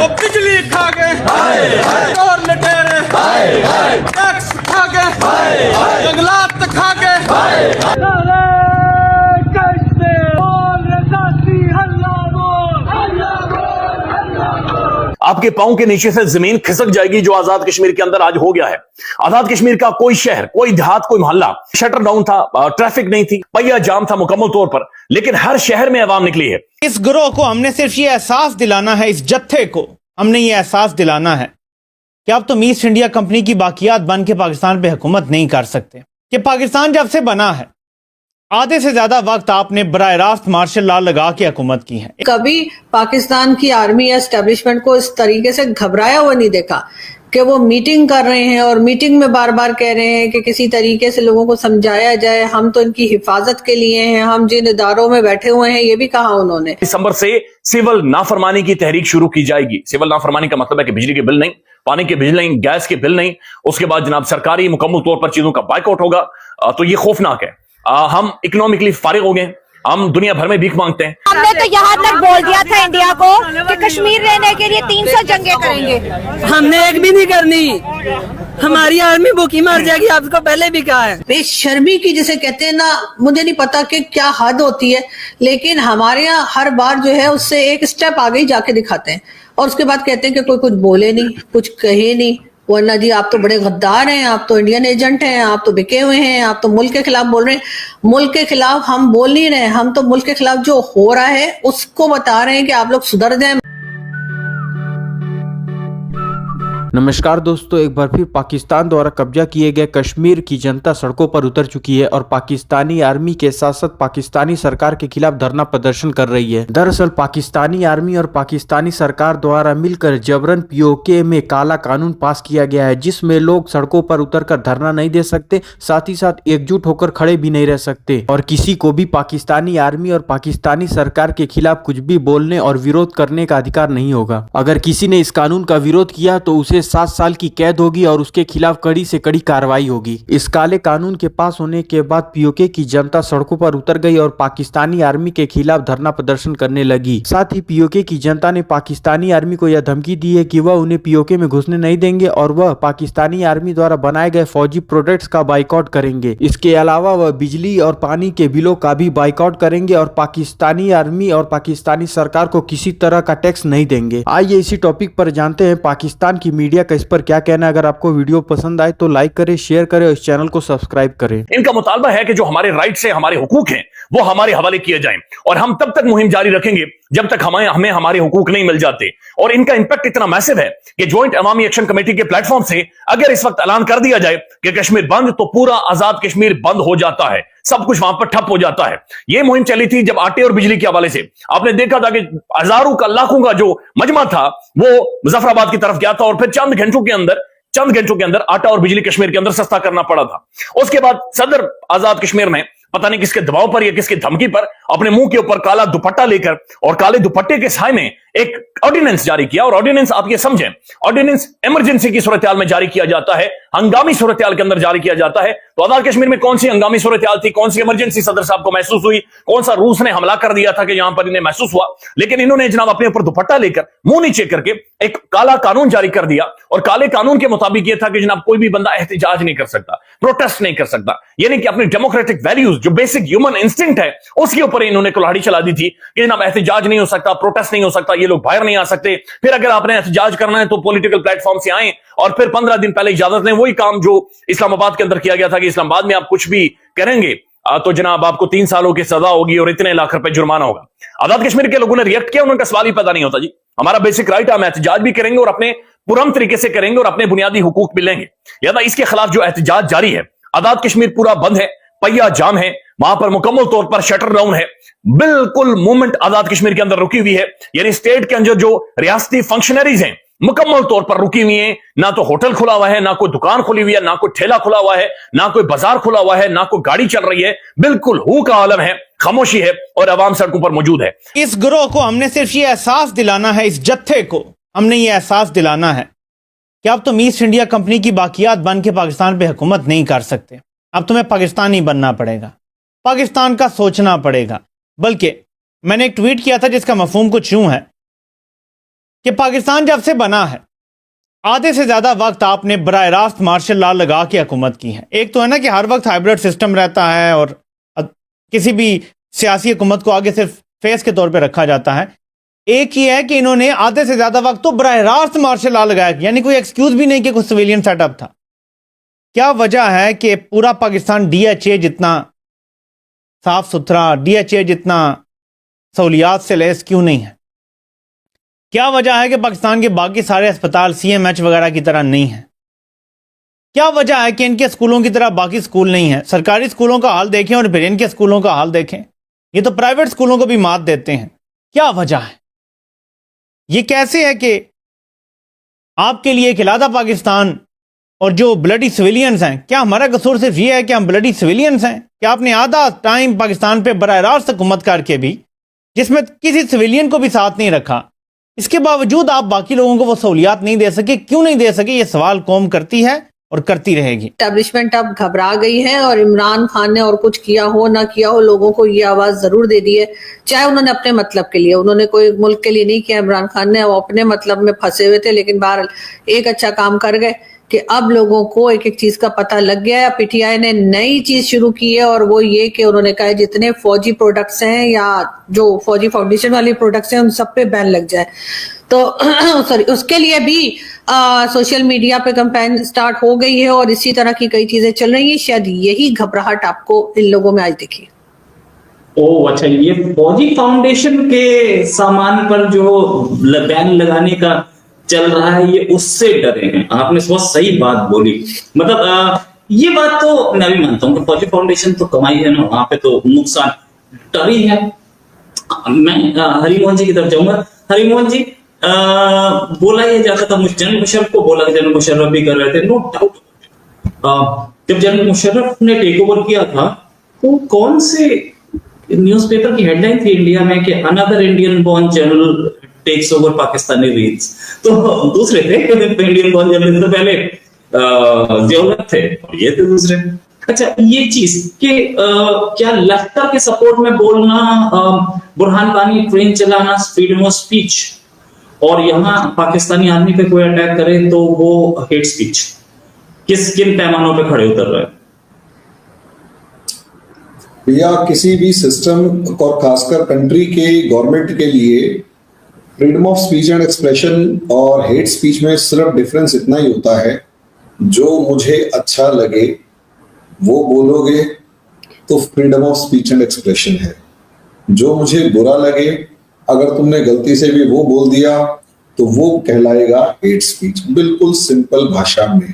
तो बिजली खा गए और लटेरे टैक्स खा गए जंगलात खा गए। आपके पांव के नीचे से जमीन खिसक जाएगी जो आजाद कश्मीर के अंदर आज हो गया है। आजाद कश्मीर का कोई शहर, कोई देहात, कोई मोहल्ला शटर डाउन था, ट्रैफिक नहीं थी, पहिया जाम था मुकम्मल तौर पर, लेकिन हर शहर में अवाम निकली है। इस गिरोह को हमने सिर्फ ये एहसास दिलाना है, इस जत्थे को हमने ये एहसास दिलाना है कि अब तुम ईस्ट इंडिया कंपनी की बाकियात बन के पाकिस्तान पे हुकूमत नहीं कर सकते। कि पाकिस्तान जब से बना है आधे से ज्यादा वक्त आपने बराह रास्त मार्शल लॉ लगा के हुकूमत की है। कभी पाकिस्तान की आर्मी या एस्टेब्लिशमेंट को इस तरीके से घबराया हुआ नहीं देखा कि वो मीटिंग कर रहे हैं और मीटिंग में बार बार कह रहे हैं कि किसी तरीके से लोगों को समझाया जाए, हम तो इनकी हिफाजत के लिए हैं, हम जिन इदारों में बैठे हुए हैं। ये भी कहा उन्होंने। दिसंबर से सिविल नाफरमानी की तहरीक शुरू की जाएगी। सिविल नाफरमानी का मतलब है कि बिजली के बिल नहीं, पानी के बिल नहीं, गैस के बिल नहीं, उसके बाद जनाब सरकारी मुकम्मल तौर पर चीजों का बाइकआउट होगा। तो ये खौफनाक है। हम इकोनॉमिकली फारिग हो गए, हम दुनिया भर में भीख मांगते हैं। हमने तो यहाँ तक बोल दिया था इंडिया को कि कश्मीर रहने के लिए 300 जंगें करेंगे। हमने एक भी नहीं करनी, हमारी आर्मी भूखी मर जाएगी, आपको पहले भी कहा है। बेशर्मी की जिसे कहते हैं ना, मुझे नहीं पता कि क्या हद होती है, लेकिन हमारे यहाँ हर बार जो है उससे एक स्टेप आगे ही जाके दिखाते हैं और उसके बाद कहते हैं कि कोई कुछ बोले नहीं, कुछ कहे नहीं। वरना जी आप तो बड़े गद्दार हैं, आप तो इंडियन एजेंट हैं, आप तो बिके हुए हैं, आप तो मुल्क के खिलाफ बोल रहे हैं। मुल्क के खिलाफ हम बोल नहीं रहे, हम तो मुल्क के खिलाफ जो हो रहा है उसको बता रहे हैं कि आप लोग सुधर जाएं। नमस्कार दोस्तों, एक बार फिर पाकिस्तान द्वारा कब्जा किए गए कश्मीर की जनता सड़कों पर उतर चुकी है और पाकिस्तानी आर्मी के साथ साथ पाकिस्तानी सरकार के खिलाफ धरना प्रदर्शन कर रही है। दरअसल पाकिस्तानी आर्मी और पाकिस्तानी सरकार द्वारा मिलकर जबरन पीओके में काला कानून पास किया गया है, जिसमें लोग सड़कों पर उतरकर धरना नहीं दे सकते, साथ ही साथ एकजुट होकर खड़े भी नहीं रह सकते और किसी को भी पाकिस्तानी आर्मी और पाकिस्तानी सरकार के खिलाफ कुछ भी बोलने और विरोध करने का अधिकार नहीं होगा। अगर किसी ने इस कानून का विरोध किया तो उसे 7 साल की कैद होगी और उसके खिलाफ कड़ी से कड़ी कार्रवाई होगी। इस काले कानून के पास होने के बाद पीओके की जनता सड़कों पर उतर गई और पाकिस्तानी आर्मी के खिलाफ धरना प्रदर्शन करने लगी। साथ ही पीओके की जनता ने पाकिस्तानी आर्मी को यह धमकी दी है कि वह उन्हें पीओके में घुसने नहीं देंगे और वह पाकिस्तानी आर्मी द्वारा बनाए गए फौजी प्रोडक्ट्स का बाइकआउट करेंगे। इसके अलावा वह बिजली और पानी के बिलों का भी बाइकआउट करेंगे और पाकिस्तानी आर्मी और पाकिस्तानी सरकार को किसी तरह का टैक्स नहीं देंगे। आइए इसी टॉपिक पर जानते हैं पाकिस्तान की मीडिया का इस पर क्या कहना है। अगर आपको वीडियो पसंद आए तो लाइक करें, शेयर करें और इस चैनल को सब्सक्राइब करें। इनका मुतालबा है कि जो हमारे राइट्स हैं, हमारे हुकूक हैं, वो हमारे हवाले किए जाएं और हम तब तक मुहिम जारी रखेंगे जब तक हमें हमारे हुकूक नहीं मिल जाते। और इनका इंपैक्ट इतना मैसिव है कि जॉइंट अवामी एक्शन कमेटी के प्लेटफॉर्म से अगर इस वक्त ऐलान कर दिया जाए कि कश्मीर बंद, तो पूरा आजाद कश्मीर बंद हो जाता है, सब कुछ वहां पर ठप हो जाता है। यह मुहिम चली थी जब आटे और बिजली के हवाले से आपने देखा था कि हजारों का, लाखों का जो मजमा था वो मुजफ्फराबाद की तरफ गया था और फिर चंद घंटों के अंदर आटा और बिजली कश्मीर के अंदर सस्ता करना पड़ा था। उसके बाद सदर आजाद कश्मीर ने पता नहीं किसके दबाव पर या किसकी धमकी पर अपने मुंह के ऊपर काला दुपट्टा लेकर और काले दुपट्टे के साए में एक ऑर्डिनेंस जारी किया। और ऑर्डिनेंस आप ये समझें, ऑर्डिनेंस इमरजेंसी की सूरत में जारी किया जाता है, हंगामी सूरत के अंदर जारी किया जाता है। तो आजाद कश्मीर में कौन सी हंगामी सूरत थी, कौन सी इमरजेंसी सदर साहब को महसूस हुई, कौन सा रूस ने हमला कर दिया था कि यहां पर इन्हें महसूस हुआ। लेकिन इन्होंने जनाब अपने ऊपर दुपट्टा लेकर मुंह नीचे करके एक काला कानून जारी कर दिया और काले कानून के मुताबिक यह था कि जनाब कोई भी बंदा एहतजाज नहीं कर सकता, प्रोटेस्ट नहीं कर सकता, यानी कि अपनी डेमोक्रेटिक वैल्यूज, जो बेसिक ह्यूमन इंस्टिंक्ट है, उसके ऊपर इन्होंने कुल्हाड़ी चला दी थी कि जनाब एहतजाज नहीं हो सकता, प्रोटेस्ट नहीं हो सकता, ये लोग बाहर नहीं आ सकते। फिर अगर आपने एहतजाज करना है तो पॉलिटिकल प्लेटफॉर्म से आए और फिर 15 दिन पहले इजाजत लें। वही काम जो इस्लामाबाद के अंदर किया गया था कि इस्लामाबाद में आप कुछ भी करेंगे तो जनाब आपको 3 सालों की सजा होगी और इतने लाख रुपए जुर्माना होगा। आजाद कश्मीर के लोगों ने रिएक्ट किया, उनका सवाल ही पैदा नहीं होता जी, हमारा बेसिक राइट, हम एहतजाज भी करेंगे और अपने पुरम तरीके से करेंगे और अपने बुनियादी हुकूक भी लेंगे। या इसके खिलाफ जो एहतजाज जारी है, आजाद कश्मीर पूरा बंद है, पहिया जाम है, वहां पर मुकम्मल तौर पर शटर डाउन है, बिल्कुल मूवमेंट आजाद कश्मीर के अंदर रुकी हुई है। यानी स्टेट के अंदर जो रियासती फंक्शनरीज हैं मुकम्मल तौर पर रुकी हुई है। ना तो होटल खुला हुआ है, ना कोई दुकान खुली हुई है, ना कोई ठेला खुला हुआ है, ना कोई बाजार खुला हुआ है, ना कोई गाड़ी चल रही है। बिल्कुल हू का आलम है, खामोशी है और अवाम सड़कों पर मौजूद है। इस गिरोह को हमने सिर्फ ये एहसास दिलाना है, इस जत्थे को हमने ये एहसास दिलाना है कि अब तुम ईस्ट इंडिया कंपनी की बाकियात बन के पाकिस्तान पे हुकूमत नहीं कर सकते। अब तुम्हें पाकिस्तानी बनना पड़ेगा, पाकिस्तान का सोचना पड़ेगा। बल्कि मैंने एक ट्वीट किया था जिसका मफहूम कुछ यूं है कि पाकिस्तान जब से बना है आधे से ज्यादा वक्त आपने बराह रास्त मार्शल लॉ लगा के हुकूमत की है। एक तो है ना कि हर वक्त हाइब्रिड सिस्टम रहता है और किसी भी सियासी हुकूमत को आगे सिर्फ फेस के तौर पे रखा जाता है। एक ही है कि इन्होंने आधे से ज्यादा वक्त तो बराह रास्त मार्शल लॉ लगाया, यानी कोई एक्सक्यूज भी नहीं कि कुछ सिविलियन सेटअप था। क्या वजह है कि पूरा पाकिस्तान DHA जितना साफ सुथरा, DHA जितना सहूलियात से लैस क्यों नहीं है? क्या वजह है कि पाकिस्तान के बाकी सारे अस्पताल CMH वगैरह की तरह नहीं है? क्या वजह है कि इनके स्कूलों की तरह बाकी स्कूल नहीं है? सरकारी स्कूलों का हाल देखें और फिर इनके स्कूलों का हाल देखें, ये तो प्राइवेट स्कूलों को भी मात देते हैं। क्या वजह है? ये कैसे है कि आपके लिए एक इलादा पाकिस्तान और जो ब्लडी सिविलियंस हैं, क्या हमारा कसूर सिर्फ ये है कि हम ब्लडी सिविलियंस हैं? क्या आपने आधा टाइम पाकिस्तान पे बराह रास्त हुकूमत करके भी, जिसमें किसी सिविलियन को भी साथ नहीं रखा, इसके बावजूद आप बाकी लोगों को वो सहूलियात नहीं दे सके? क्यों नहीं दे सके? ये सवाल कौम करती है और करती रहेगी। एस्टेब्लिशमेंट अब घबरा गई है और इमरान खान ने और कुछ किया हो ना किया हो, लोगों को ये आवाज जरूर दे दी है। चाहे उन्होंने अपने मतलब के लिए, उन्होंने कोई मुल्क के लिए नहीं किया इमरान खान ने, वो अपने मतलब में फंसे हुए थे, लेकिन बहरहाल एक अच्छा काम कर गए कि अब लोगों को एक एक चीज का पता लग गया है। PTI ने नई चीज शुरू की है और वो ये कि उन्होंने कहा जितने फौजी प्रोडक्ट्स हैं या जो फौजी फाउंडेशन वाले प्रोडक्ट्स हैं उन सब पे बैन लग जाए। तो सॉरी, उसके लिए भी सोशल मीडिया पे कैंपेन स्टार्ट हो गई है और इसी तरह की कई चीजें चल रही हैं। शायद यही घबराहट आपको इन लोगों में आज दिखी। ओह अच्छा, ये फौजी फाउंडेशन के सामान पर जो बैन लगाने का चल रहा है, ये उससे डरे हैं। आपने बहुत सही बात बोली। मतलब ये बात तो मैं भी मानता हूं कि फौजी फाउंडेशन तो कमाई है ना, वहां पे तो नुकसान डरी है। मैं हरिमोहन जी की तरफ जाऊंगा। हरिमोहन जी, बोला ये जाता था, जनरल मुशर्रफ को बोला, जनरल मुशर्रफ भी कर रहे थे, नो डाउट। जब जनरल मुशर्रफ ने टेक ओवर किया था तो कौन से न्यूज़पेपर की हेडलाइन थी इंडिया में कि another Indian born general takes over Pakistani रीड्स? तो दूसरे थे इंडियन बॉर्न जनरल, तो पहले जियाउल थे और ये थे दूसरे। अच्छा, ये चीज कि क्या लश्कर के सपोर्ट में बोलना, बुरहान वानी ट्रेन चलाना, फ्रीडम ऑफ स्पीच, और यहाँ पाकिस्तानी आर्मी पे कोई अटैक करे तो वो हेट स्पीच, किन पैमानों पे खड़े उतर रहे हैं? या किसी भी सिस्टम और खासकर कंट्री के गवर्नमेंट के लिए freedom of speech and expression और हेट स्पीच में सिर्फ डिफरेंस इतना ही होता है, जो मुझे अच्छा लगे वो बोलोगे तो freedom of speech and expression है, जो मुझे बुरा लगे अगर तुमने गलती से भी वो बोल दिया तो वो कहलाएगा हेट स्पीच। बिल्कुल सिंपल भाषा में